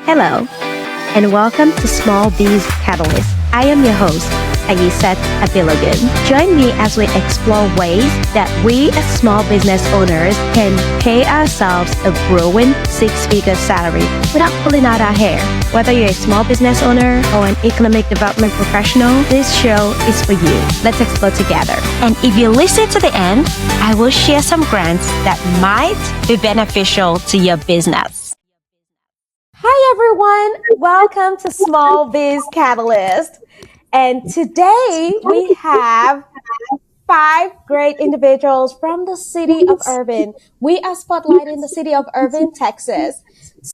Hello, and welcome to Small Biz Catalyst. I am your host, Ayisat Abilogun. Join me as we explore ways that we as small business owners can pay ourselves a growing six-figure salary without pulling out our hair. Whether you're a small business owner or an economic development professional, this show is for you. Let's explore together. And if you listen to the end, I will share some grants that might be beneficial to your business. Hi everyone, welcome to Small Biz Catalyst. And today we have 5 great individuals from the city of Irving. We are spotlighting the city of Irving, Texas.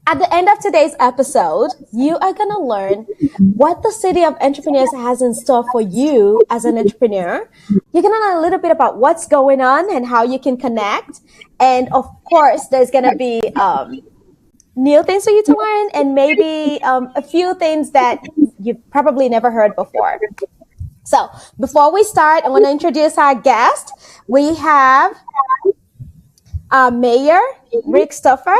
At the end of today's episode, you are going to learn what the city of entrepreneurs has in store for you as an entrepreneur. You're going to learn a little bit about what's going on and how you can connect. And of course, there's going to be new things for you to learn and maybe a few things that you've probably never heard before. So before we start, I want to introduce our guest. We have Mayor Rick Stoffer,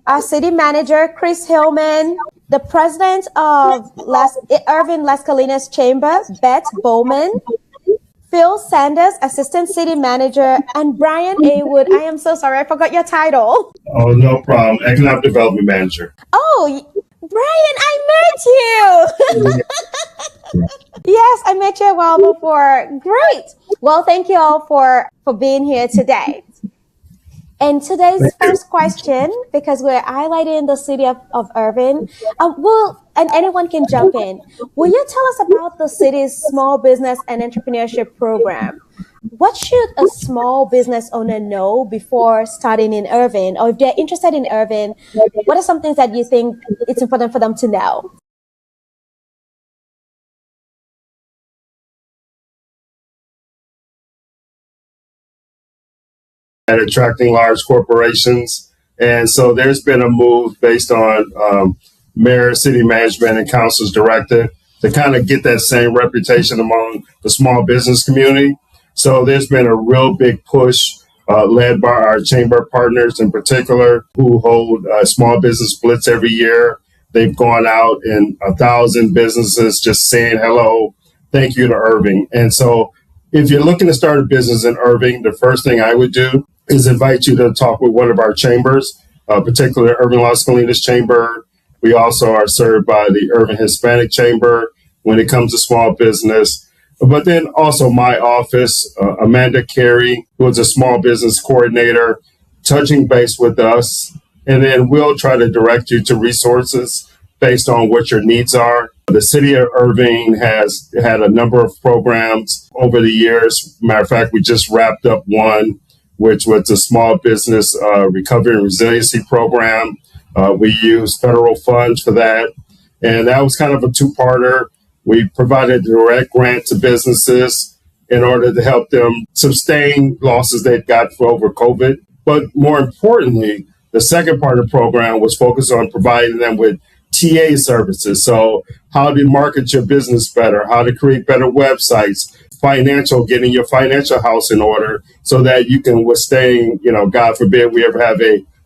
our city manager, Chris Hillman, the president of Irving Colinas Chamber, Beth Bowman, Phil Sanders, Assistant City Manager, and Brian Awood. I am so sorry, I forgot your title. Oh, no problem. Economic Development Manager. Oh, Brian, I met you. Yes, I met you a while before. Great. Well, thank you all for being here today. And today's first question, because we're highlighting the city of Irving, and anyone can jump in. Will you tell us about the city's small business and entrepreneurship program? What should a small business owner know before starting in Irving? Or if they're interested in Irving, what are some things that you think it's important for them to know? At attracting large corporations. And so there's been a move based on mayor, city management, and council's directive to kind of get that same reputation among the small business community. So there's been a real big push led by our chamber partners in particular, who hold small business blitz every year. They've gone out in 1,000 businesses just saying hello, thank you to Irving. And so if you're looking to start a business in Irving, the first thing I would do is invite you to talk with one of our chambers, particularly Irving Las Colinas Chamber. We also are served by the Irving Hispanic Chamber when it comes to small business. But then also my office, Amanda Carey, who is a small business coordinator, touching base with us. And then we'll try to direct you to resources based on what your needs are. The city of Irving has had a number of programs over the years. Matter of fact, we just wrapped up one, which was a small business recovery and resiliency program. We used federal funds for that. And that was kind of a two-parter. We provided a direct grant to businesses in order to help them sustain losses they'd got over COVID. But more importantly, the second part of the program was focused on providing them with TA services. So how to market your business better, how to create better websites, getting your financial house in order so that you can withstand, God forbid we ever have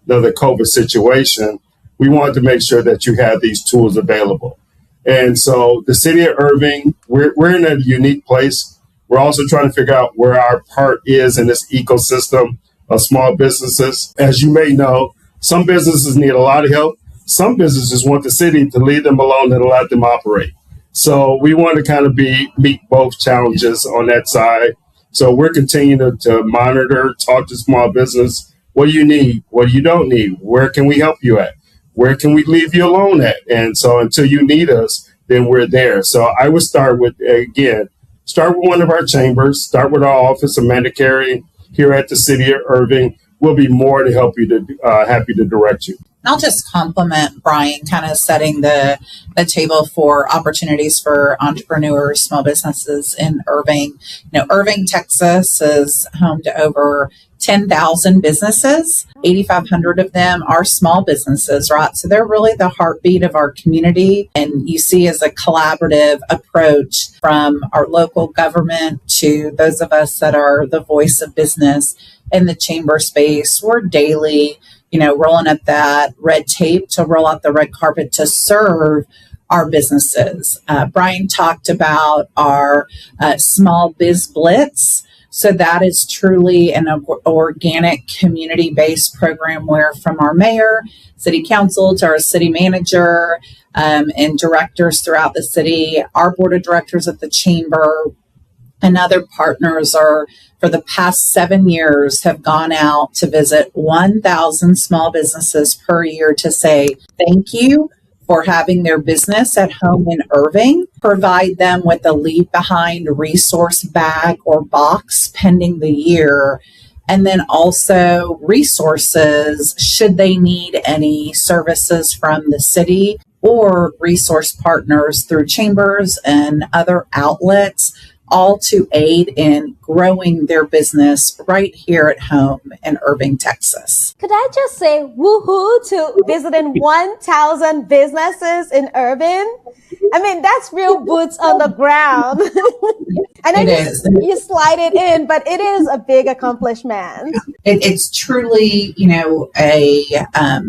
another COVID situation. We wanted to make sure that you have these tools available. And so the city of Irving, we're in a unique place. We're also trying to figure out where our part is in this ecosystem of small businesses. As you may know, some businesses need a lot of help. Some businesses want the city to leave them alone and let them operate. So we want to kind of meet both challenges on that side. So we're continuing to monitor, talk to small business. What do you need? What do you don't need? Where can we help you at? Where can we leave you alone at? And so until you need us, then we're there. So I would start with one of our chambers, start with our office, Amanda Carey, here at the city of Irving. We'll be more to help you happy to direct you. I'll just compliment Brian, kind of setting the table for opportunities for entrepreneurs, small businesses in Irving. Irving, Texas is home to over 10,000 businesses. 8,500 of them are small businesses, right? So they're really the heartbeat of our community. And you see as a collaborative approach from our local government to those of us that are the voice of business in the chamber space. We're daily rolling up that red tape to roll out the red carpet to serve our businesses. Brian talked about our small biz blitz. So that is truly an organic community-based program where from our mayor, city council to our city manager, and directors throughout the city, our board of directors at the chamber, and other partners are, for the past 7 years, have gone out to visit 1,000 small businesses per year to say thank you for having their business at home in Irving, provide them with a leave behind resource bag or box pending the year, and then also resources should they need any services from the city or resource partners through chambers and other outlets, all to aid in growing their business right here at home in Irving, Texas. Could I just say woohoo to visiting 1,000 businesses in Irving? I mean, that's real boots on the ground. I know you slide it in, but it is a big accomplishment. It's truly,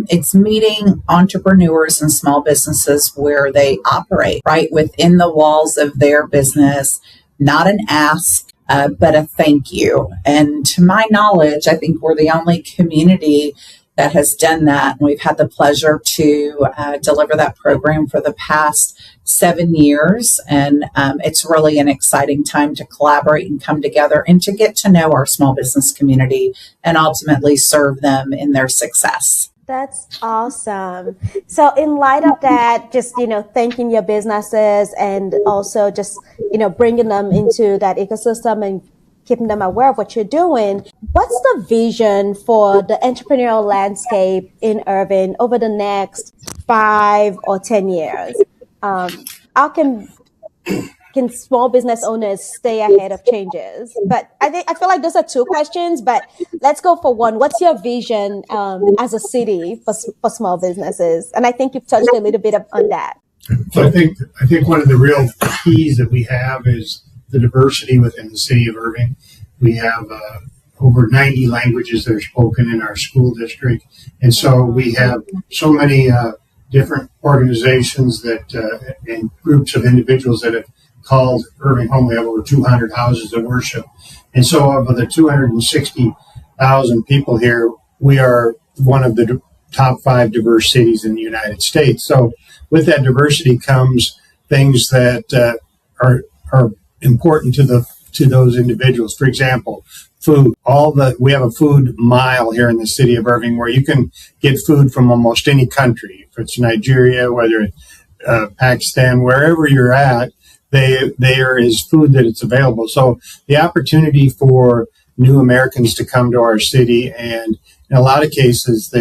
it's meeting entrepreneurs and small businesses where they operate, right within the walls of their business. Not an ask, but a thank you. And to my knowledge, I think we're the only community that has done that. And we've had the pleasure to deliver that program for the past 7 years. And it's really an exciting time to collaborate and come together and to get to know our small business community and ultimately serve them in their success. That's awesome. So in light of that, just, thanking your businesses and also just, bringing them into that ecosystem and keeping them aware of what you're doing. What's the vision for the entrepreneurial landscape in Irving over the next 5 or 10 years? How can small business owners stay ahead of changes? But I feel like those are 2 questions, but let's go for one. What's your vision as a city for small businesses? And I think you've touched a little bit on that. So I think one of the real keys that we have is the diversity within the city of Irving. We have over 90 languages that are spoken in our school district. And so we have so many different organizations that and groups of individuals that have called Irving home. We have over 200 houses of worship. And so of the 260,000 people here, we are one of the top 5 diverse cities in the United States. So with that diversity comes things that are important to those individuals. For example, food. We have a food mile here in the city of Irving where you can get food from almost any country. If it's Nigeria, whether it's Pakistan, wherever you're at, there is food that it's available. So the opportunity for new Americans to come to our city, and in a lot of cases,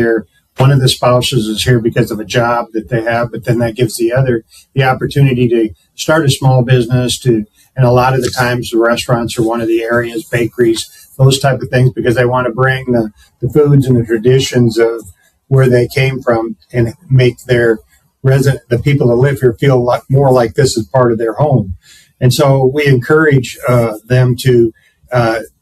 one of the spouses is here because of a job that they have, but then that gives the other the opportunity to start a small business. And a lot of the times the restaurants are one of the areas, bakeries, those type of things, because they want to bring the foods and the traditions of where they came from and make the people that live here feel more like this is part of their home. And so we encourage them to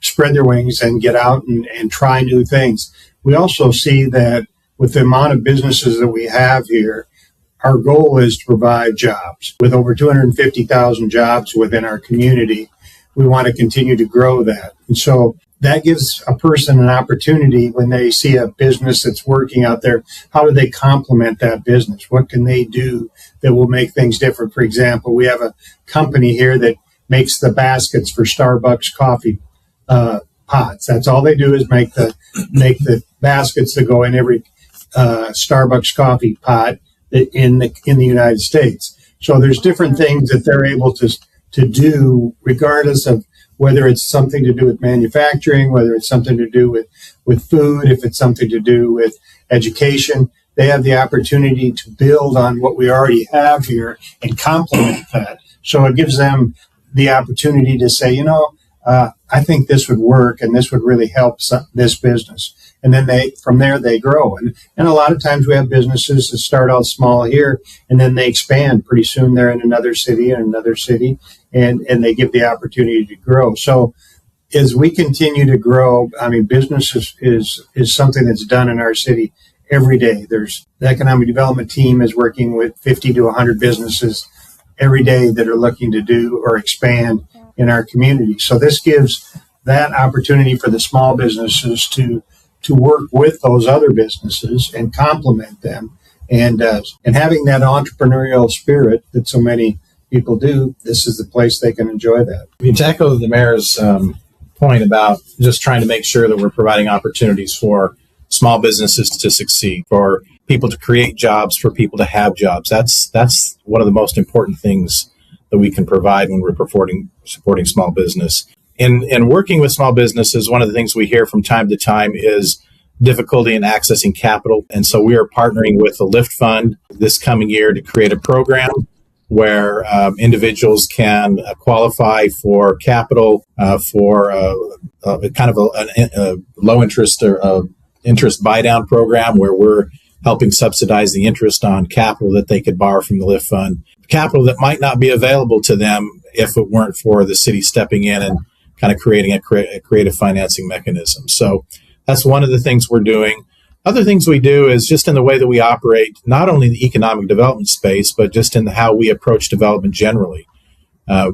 spread their wings and get out and try new things. We also see that with the amount of businesses that we have here, our goal is to provide jobs. With over 250,000 jobs within our community, we want to continue to grow that. And so that gives a person an opportunity when they see a business that's working out there. How do they complement that business? What can they do that will make things different? For example, we have a company here that makes the baskets for Starbucks coffee pots. That's all they do is make the baskets that go in every Starbucks coffee pot in the United States. So there's different things that they're able to do, regardless of whether it's something to do with manufacturing, whether it's something to do with food, if it's something to do with education. They have the opportunity to build on what we already have here and complement that. So it gives them the opportunity to say, I think this would work and this would really help this business. And then from there they grow. And a lot of times we have businesses that start out small here and then they expand. Pretty soon they're in another city and they give the opportunity to grow. So as we continue to grow, I mean, business is something that's done in our city every day. There's the economic development team is working with 50 to 100 businesses every day that are looking to do or expand in our community. So this gives that opportunity for the small businesses to work with those other businesses and complement them. And having that entrepreneurial spirit that so many people do, this is the place they can enjoy that. To echo the mayor's point about just trying to make sure that we're providing opportunities for small businesses to succeed, for people to create jobs, for people to have jobs. That's one of the most important things that we can provide when we're supporting small business. In working with small businesses, one of the things we hear from time to time is difficulty in accessing capital. And so we are partnering with the Lift Fund this coming year to create a program where individuals can qualify for capital for kind of a low interest or interest buy down program where we're helping subsidize the interest on capital that they could borrow from the Lift Fund, capital that might not be available to them if it weren't for the city stepping in and kind of creating a creative financing mechanism. So that's one of the things we're doing. Other things we do is just in the way that we operate, not only in the economic development space, but just in how we approach development generally.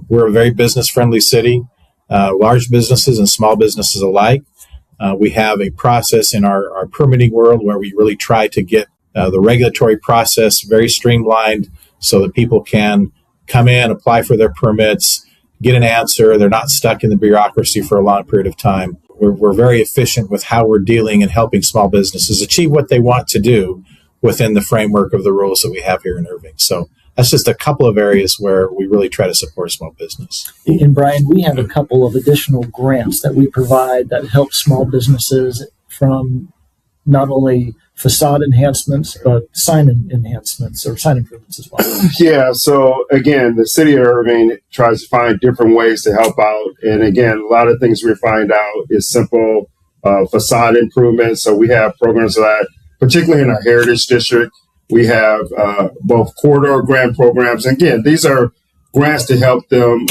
We're a very business-friendly city, large businesses and small businesses alike. We have a process in our permitting world where we really try to get the regulatory process very streamlined so that people can come in, apply for their permits, get an answer. They're not stuck in the bureaucracy for a long period of time. We're very efficient with how we're dealing and helping small businesses achieve what they want to do within the framework of the rules that we have here in Irving. So that's just a couple of areas where we really try to support small business. And Brian, we have a couple of additional grants that we provide that help small businesses from not only facade enhancements, but sign enhancements or sign improvements as well. Yeah. So again, the city of Irving tries to find different ways to help out. And again, a lot of things we find out is simple facade improvements. So we have programs for that, particularly in our Heritage District. We have both corridor grant programs. And again, these are grants to help them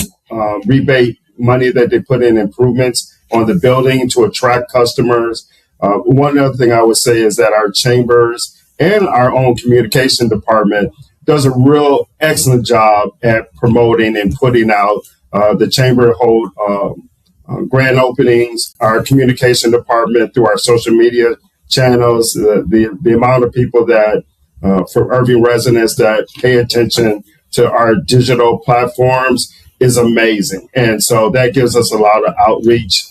rebate money that they put in improvements on the building to attract customers. One other thing I would say is that our chambers and our own communication department does a real excellent job at promoting and putting out. The chamber hold grand openings, our communication department through our social media channels, the amount of people that for Irving residents that pay attention to our digital platforms is amazing. And so that gives us a lot of outreach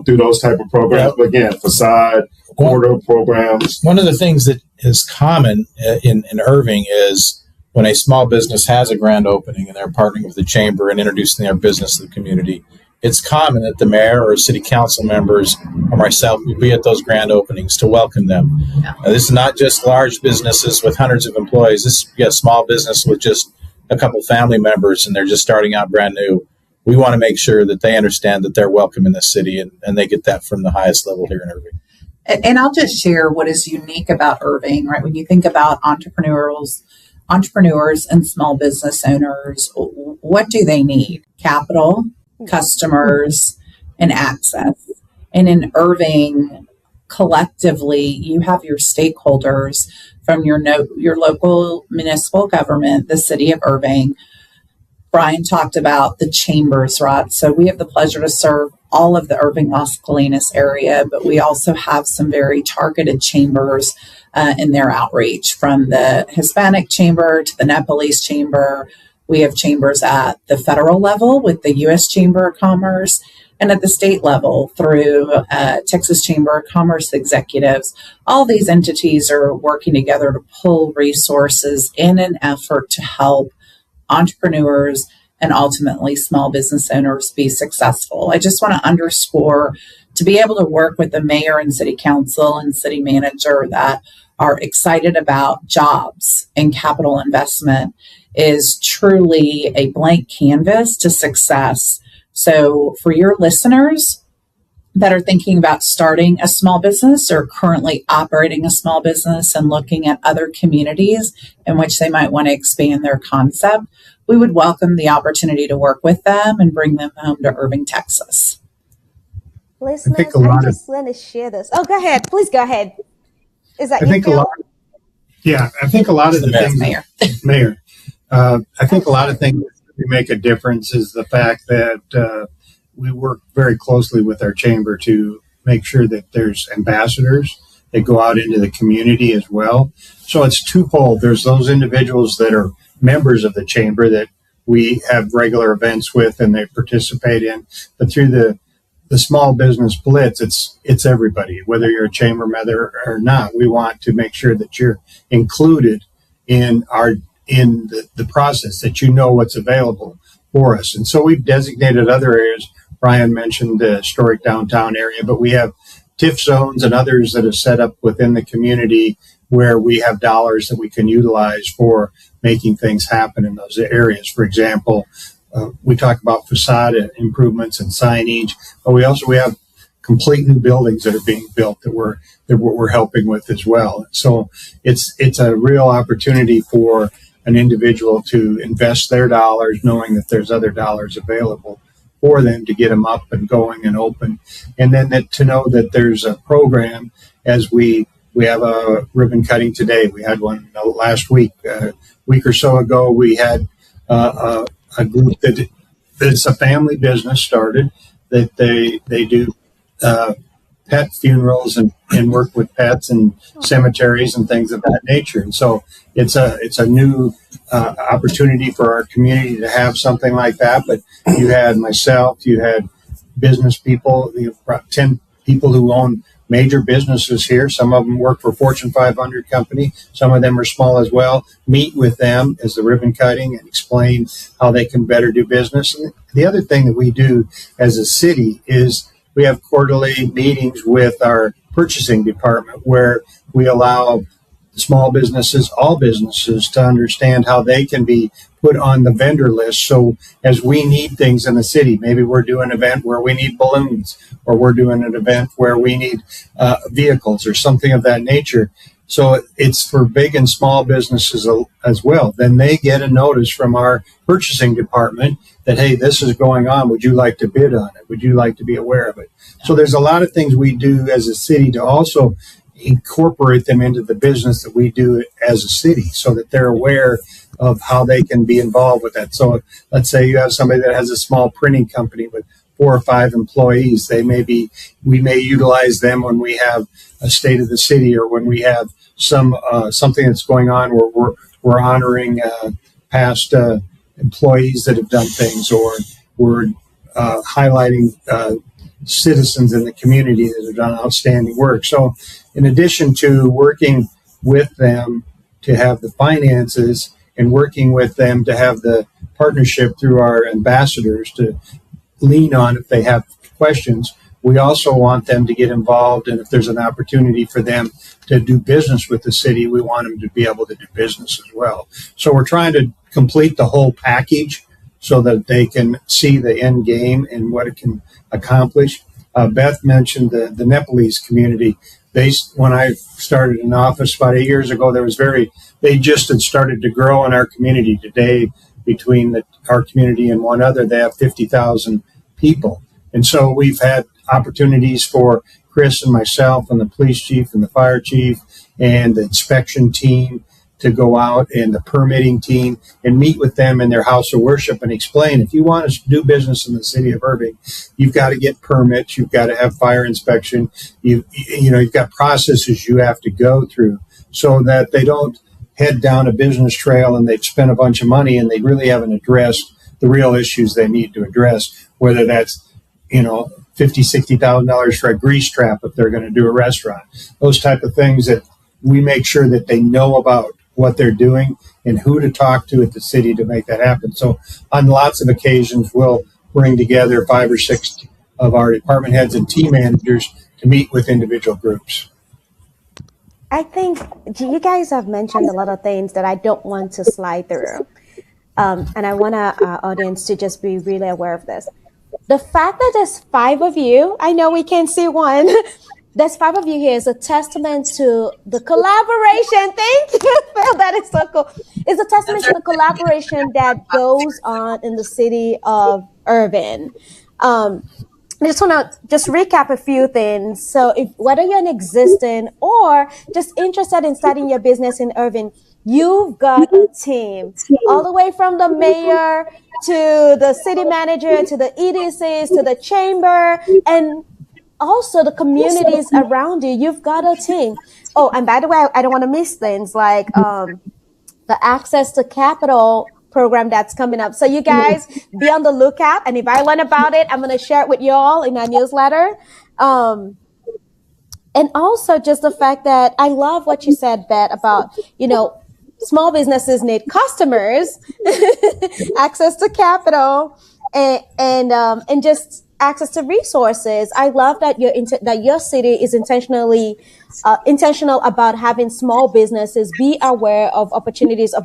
through those type of programs. But again, facade, corridor programs. One of the things that is common in Irving is when a small business has a grand opening and they're partnering with the chamber and introducing their business to the community, it's common that the mayor or city council members or myself will be at those grand openings to welcome them. This is not just large businesses with hundreds of employees. This is small business with just a couple family members and they're just starting out brand new. We want to make sure that they understand that they're welcome in the city and they get that from the highest level here in Irving. And I'll just share what is unique about Irving, right? When you think about entrepreneurs and small business owners, what do they need? Capital, customers, and access. And in Irving, collectively, you have your stakeholders from your local municipal government, the city of Irving. Brian talked about the chambers, right? So we have the pleasure to serve all of the Irving Las Colinas area, but we also have some very targeted chambers in their outreach, from the Hispanic Chamber to the Nepalese Chamber. We have chambers at the federal level with the U.S. Chamber of Commerce and at the state level through Texas Chamber of Commerce executives. All these entities are working together to pull resources in an effort to help entrepreneurs and ultimately small business owners be successful. I just want to underscore, to be able to work with the mayor and city council and city manager that are excited about jobs and capital investment is truly a blank canvas to success. So for your listeners that are thinking about starting a small business or currently operating a small business and looking at other communities in which they might want to expand their concept, we would welcome the opportunity to work with them and bring them home to Irving, Texas. I think Listeners, a I'm lot of, just going to share this. Oh, go ahead. Please go ahead. Is that I you, think a Phil? lot, yeah, I think a lot of the Yes, things, Mayor. Mayor, I think a lot of Sorry. things that make a difference is the fact that we work very closely with our chamber to make sure that there's ambassadors that go out into the community as well. So it's twofold. There's those individuals that are members of the chamber that we have regular events with and they participate in, but through the small business blitz, it's everybody, whether you're a chamber member or not. We want to make sure that you're included in the process, that you know what's available for us. And so we've designated other areas. Brian mentioned the historic downtown area, but we have TIF zones and others that are set up within the community where we have dollars that we can utilize for making things happen in those areas. For example, we talk about facade improvements and signage, but we have complete new buildings that are being built that we're helping with as well. So it's a real opportunity for an individual to invest their dollars, knowing that there's other dollars available for them to get them up and going and open, and then to know that there's a program. As we have a ribbon cutting today. We had one last week. A week or so ago, we had a group that's a family business started that they do pet funerals and work with pets and cemeteries and things of that nature. And so it's a new opportunity for our community to have something like that. But you had myself, you had business people, 10 people who own major businesses here. Some of them work for Fortune 500 company. Some of them are small as well. Meet with them as the ribbon cutting and explain how they can better do business. And the other thing that we do as a city is we have quarterly meetings with our purchasing department where we allow small businesses, all businesses, to understand how they can be put on the vendor list. So as we need things in the city, maybe we're doing an event where we need balloons, or we're doing an event where we need vehicles or something of that nature. So it's for big and small businesses as well. Then they get a notice from our purchasing department that, hey, this is going on. Would you like to bid on it? Would you like to be aware of it? So there's a lot of things we do as a city to also incorporate them into the business that we do as a city so that they're aware of how they can be involved with that. So let's say you have somebody that has a small printing company with 4 or 5 employees. We may utilize them when we have a state of the city, or when we have something that's going on where we're honoring past employees that have done things, or we're highlighting citizens in the community that have done outstanding work. So in addition to working with them to have the finances and working with them to have the partnership through our ambassadors to lean on if they have questions, we also want them to get involved. And if there's an opportunity for them to do business with the city, we want them to be able to do business as well. So we're trying to complete the whole package so that they can see the end game and what it can accomplish. Beth mentioned the Nepalese community. When I started in office about 8 years ago, they just had started to grow in our community. Today, between our community and one other, they have 50,000 people. And so we've had opportunities for Chris and myself and the police chief and the fire chief and the inspection team to go out, and the permitting team, and meet with them in their house of worship and explain, if you want to do business in the city of Irving, you've got to get permits, you've got to have fire inspection, you've got processes you have to go through so that they don't head down a business trail and they've spent a bunch of money and they really haven't addressed the real issues they need to address, whether that's $50,000-$60,000 for a grease trap if they're going to do a restaurant, those type of things that we make sure that they know about what they're doing and who to talk to at the city to make that happen. So on lots of occasions, we'll bring together 5 or 6 of our department heads and team managers to meet with individual groups. I think you guys have mentioned a lot of things that I don't want to slide through. And I want our audience to just be really aware of this. The fact that there's 5 of you, I know we can't see one, there's 5 of you here is a testament to the collaboration. Thank you, Phil. That is so cool. It's a testament to the collaboration that goes on in the city of Irving. I just want to just recap a few things. So if whether you're an existing or just interested in starting your business in Irving, you've got a team all the way from the mayor to the city manager to the EDCs to the chamber and also the communities around you. You've got a team. Oh, and by the way, I don't want to miss things like the access to capital program that's coming up. So you guys be on the lookout. And if I learn about it, I'm going to share it with you all in my newsletter. And also just the fact that I love what you said, Beth, about, small businesses need customers, access to capital, and just access to resources. I love that your city is intentional about having small businesses be aware of opportunities of,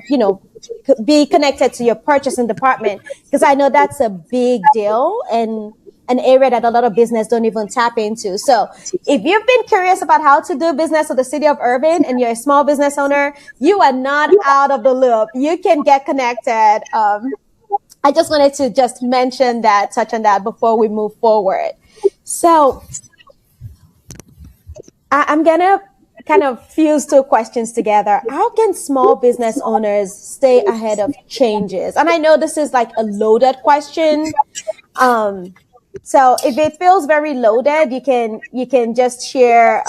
be connected to your purchasing department, because I know that's a big deal and an area that a lot of business don't even tap into. So if you've been curious about how to do business with the city of Irving and you're a small business owner, you are not out of the loop. You can get connected. I just wanted to just touch on that before we move forward. So I'm going to kind of fuse two questions together. How can small business owners stay ahead of changes? And I know this is like a loaded question. So if it feels very loaded, you can just share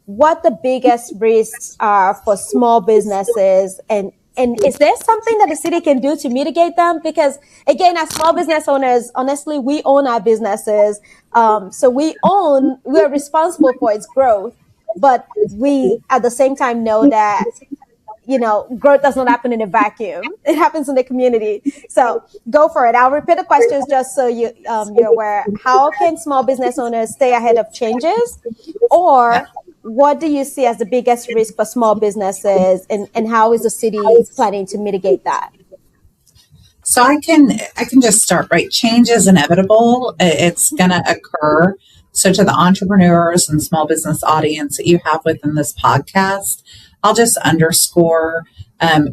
what the biggest risks are for small businesses, and is there something that the city can do to mitigate them? Because again, as small business owners, honestly, we own our businesses. So we're responsible for its growth, but we at the same time know that growth does not happen in a vacuum. It happens in the community. So go for it. I'll repeat the questions just so you're aware. How can small business owners stay ahead of changes? Or what do you see as the biggest risk for small businesses, and how is the city planning to mitigate that? So I can just start, right? Change is inevitable. It's going to occur. So to the entrepreneurs and small business audience that you have within this podcast, I'll just underscore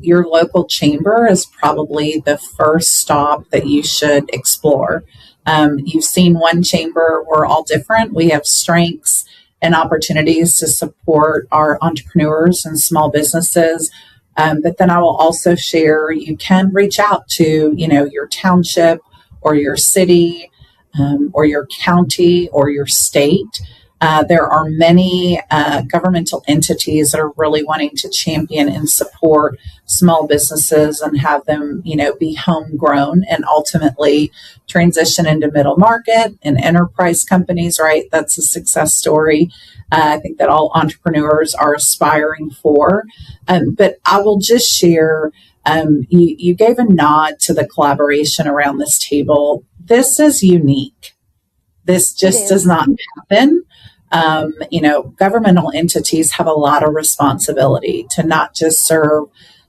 your local chamber is probably the first stop that you should explore. You've seen one chamber. We're all different. We have strengths and opportunities to support our entrepreneurs and small businesses. But then I will also share, you can reach out to, your township or your city or your county or your state. There are many governmental entities that are really wanting to champion and support small businesses and have them, be homegrown and ultimately transition into middle market and enterprise companies, right? That's a success story. I think that all entrepreneurs are aspiring for. But I will just share, you gave a nod to the collaboration around this table. This is unique. This just does not happen. Governmental entities have a lot of responsibility to not just serve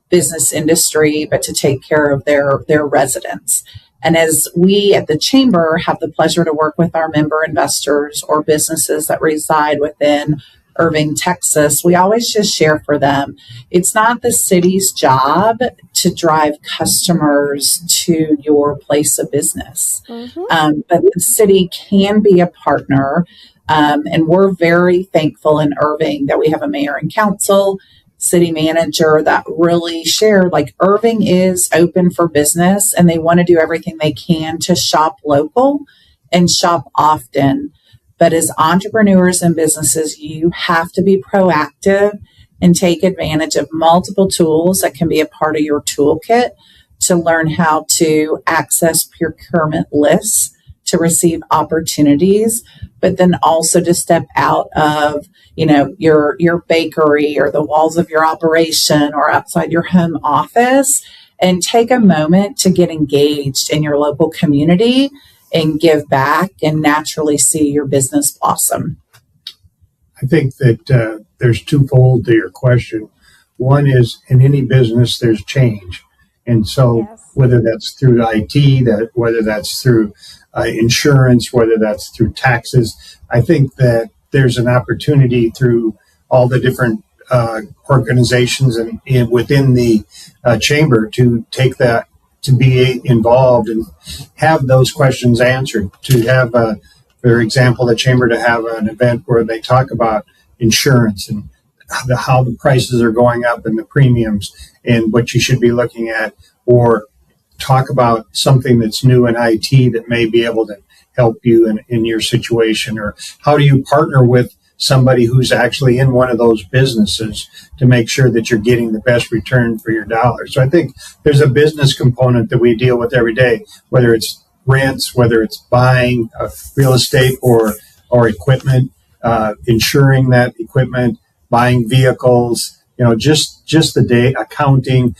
business industry, but to take care of their residents. And as we at the Chamber have the pleasure to work with our member investors or businesses that reside within Irving, Texas, we always just share for them, it's not the city's job to drive customers to your place of business. Mm-hmm. But the city can be a partner. And we're very thankful in Irving that we have a mayor and council, city manager that really share, like, Irving is open for business and they want to do everything they can to shop local and shop often. But as entrepreneurs and businesses, you have to be proactive and take advantage of multiple tools that can be a part of your toolkit to learn how to access procurement lists, to receive opportunities, but then also to step out of, your bakery or the walls of your operation or outside your home office and take a moment to get engaged in your local community and give back and naturally see your business blossom. I think that there's twofold to your question. One is, in any business, there's change. And so whether that's through IT, whether that's through insurance, whether that's through taxes, I think that there's an opportunity through all the different organizations and within the chamber to take that, to be involved and have those questions answered, to have For example, the chamber to have an event where they talk about insurance and how the prices are going up and the premiums and what you should be looking at, or talk about something that's new in IT that may be able to help you in your situation, or how do you partner with somebody who's actually in one of those businesses to make sure that you're getting the best return for your dollar. So I think there's a business component that we deal with every day, whether it's rents, whether it's buying real estate or equipment, insuring that equipment, buying vehicles, just the day accounting,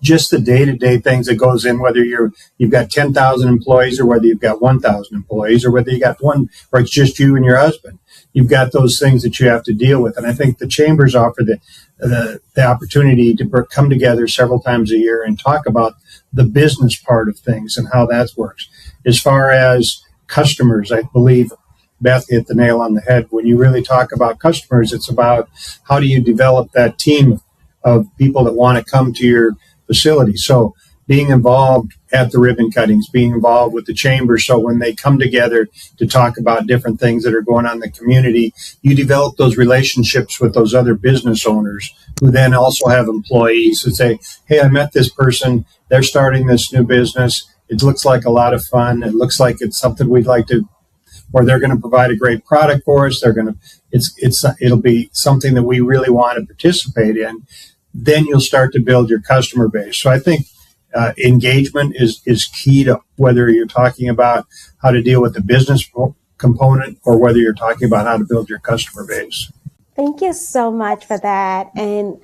just the day-to-day things that goes in, whether you've got 10,000 employees or whether you've got 1,000 employees or whether you got one, or it's just you and your husband. You've got those things that you have to deal with. And I think the chambers offer the opportunity to come together several times a year and talk about the business part of things and how that works. As far as customers, I believe Beth hit the nail on the head. When you really talk about customers, it's about how do you develop that team of people that want to come to your facility. So being involved at the ribbon cuttings, being involved with the chamber, so when they come together to talk about different things that are going on in the community, you develop those relationships with those other business owners who then also have employees who say, hey, I met this person, they're starting this new business, it looks like a lot of fun, it looks like it's something we'd like to, or they're going to provide a great product for us, it'll be something that we really want to participate in. Then you'll start to build your customer base. So I think engagement is key to whether you're talking about how to deal with the business component or whether you're talking about how to build your customer base. Thank you so much for that. And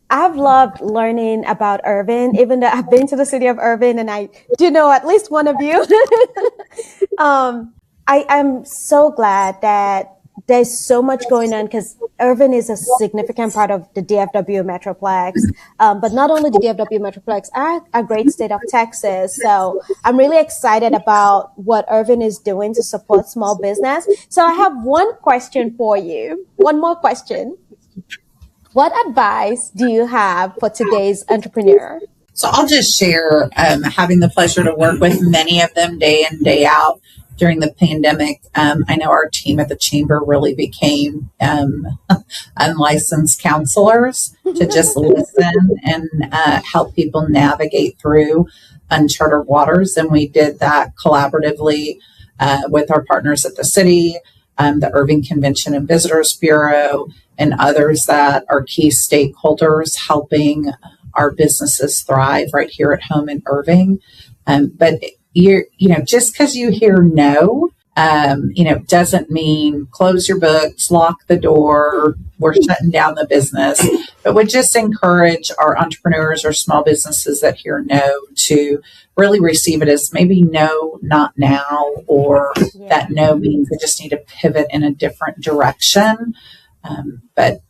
I've loved learning about Irving, even though I've been to the city of Irving and I do know at least one of you. I am so glad that there's so much going on because Irving is a significant part of the DFW Metroplex. But not only the DFW Metroplex, a great state of Texas. So I'm really excited about what Irving is doing to support small business. So I have one question for you. One more question. What advice do you have for today's entrepreneur? So I'll just share, having the pleasure to work with many of them day in, day out. During the pandemic, I know our team at the chamber really became unlicensed counselors to just listen and help people navigate through uncharted waters. And we did that collaboratively with our partners at the city, the Irving Convention and Visitors Bureau, and others that are key stakeholders helping our businesses thrive right here at home in Irving. But just because you hear no, doesn't mean close your books, lock the door, we're shutting down the business, but would just encourage our entrepreneurs or small businesses that hear no to really receive it as maybe no, not now, or that no means they just need to pivot in a different direction. But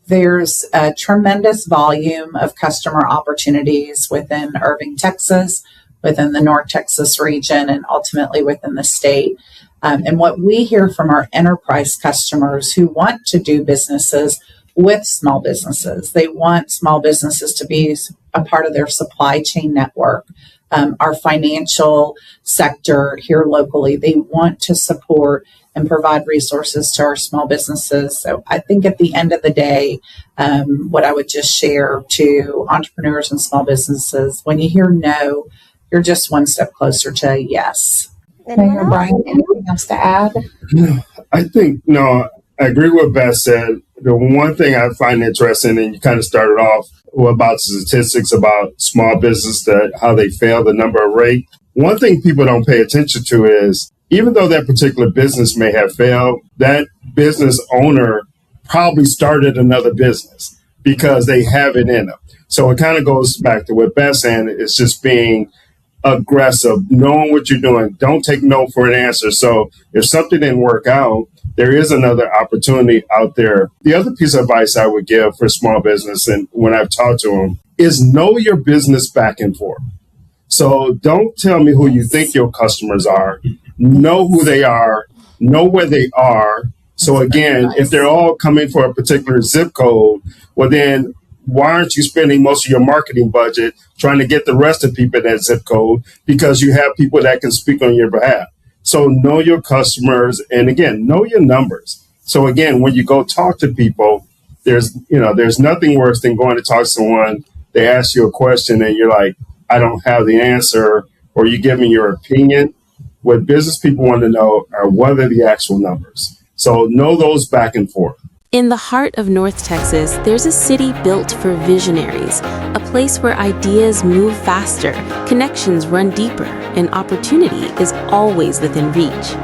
there's a tremendous volume of customer opportunities within Irving, Texas, within the North Texas region, and ultimately within the state. And what we hear from our enterprise customers who want to do businesses with small businesses, they want small businesses to be a part of their supply chain network. Our financial sector here locally, they want to support and provide resources to our small businesses. So I think at the end of the day, what I would just share to entrepreneurs and small businesses, when you hear no, you're just one step closer to yes. Mayor Brian, anything else to add? I think, I agree with what Beth said. The one thing I find interesting, and you kind of started off about statistics about small business, how they fail, the number of rate. One thing people don't pay attention to is, even though that particular business may have failed, that business owner probably started another business because they have it in them. So it kind of goes back to what Beth's saying, it's just being aggressive, knowing what you're doing. Don't take no for an answer. So if something didn't work out, there is another opportunity out there. The other piece of advice I would give for small business, and when I've talked to them, is know your business back and forth. So don't tell me who you think your customers are. Know who they are. Know where they are. So again, if they're all coming for a particular zip code, well then, why aren't you spending most of your marketing budget trying to get the rest of people in that zip code? Because you have people that can speak on your behalf. So know your customers, and again, know your numbers. So again, when you go talk to people, there's nothing worse than going to talk to someone. They ask you a question and you're like, I don't have the answer, or you give me your opinion. What business people want to know are what are the actual numbers. So know those back and forth. In the heart of North Texas, there's a city built for visionaries, a place where ideas move faster, connections run deeper, and opportunity is always within reach.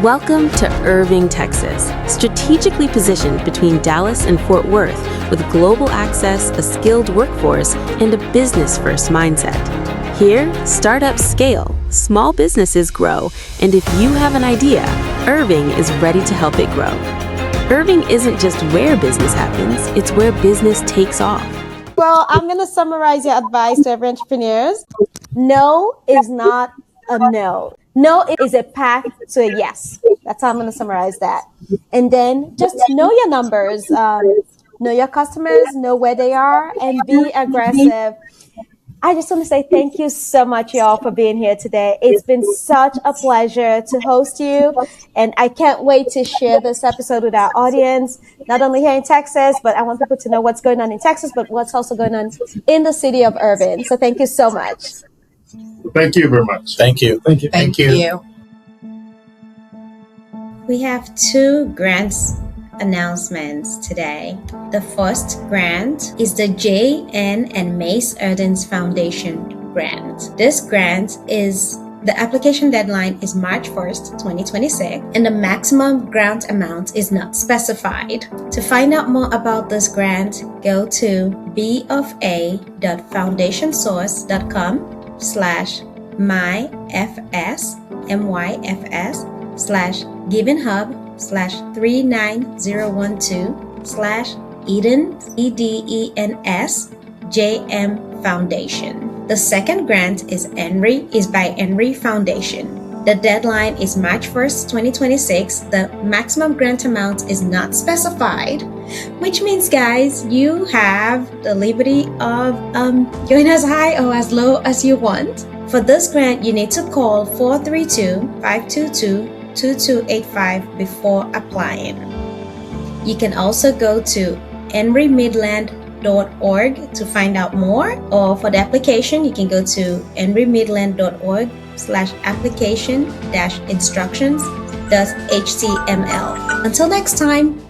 Welcome to Irving, Texas, strategically positioned between Dallas and Fort Worth with global access, a skilled workforce, and a business-first mindset. Here, startups scale, small businesses grow, and if you have an idea, Irving is ready to help it grow. Irving isn't just where business happens, it's where business takes off. Well, I'm going to summarize your advice to every entrepreneurs. No is not a no. No is a path to a yes. That's how I'm going to summarize that. And then just know your numbers, know your customers, know where they are, and be aggressive. I just want to say thank you so much, y'all, for being here today. It's been such a pleasure to host you, and I can't wait to share this episode with our audience, not only here in Texas, but I want people to know what's going on in Texas, but what's also going on in the city of Irving. So thank you so much. Thank you very much. Thank you. Thank you. Thank you. We have 2 grants announcements today. The first grant is the J.N. and Mace Erdens Foundation grant. This grant is the application deadline is March 1st, 2026, and the maximum grant amount is not specified. To find out more about this grant, go to bofA.foundationssource.com/myfs/giving-hub/39012/Eden Foundation. The second grant is by Henry Foundation. The deadline is March 1st, 2026. The maximum grant amount is not specified, which means, guys, you have the liberty of going as high or as low as you want. For this grant, you need to call 432-522-2285 before applying. You can also go to henrymidland.org to find out more, or for the application, you can go to henrymidland.org/application-instructions.html. Until next time.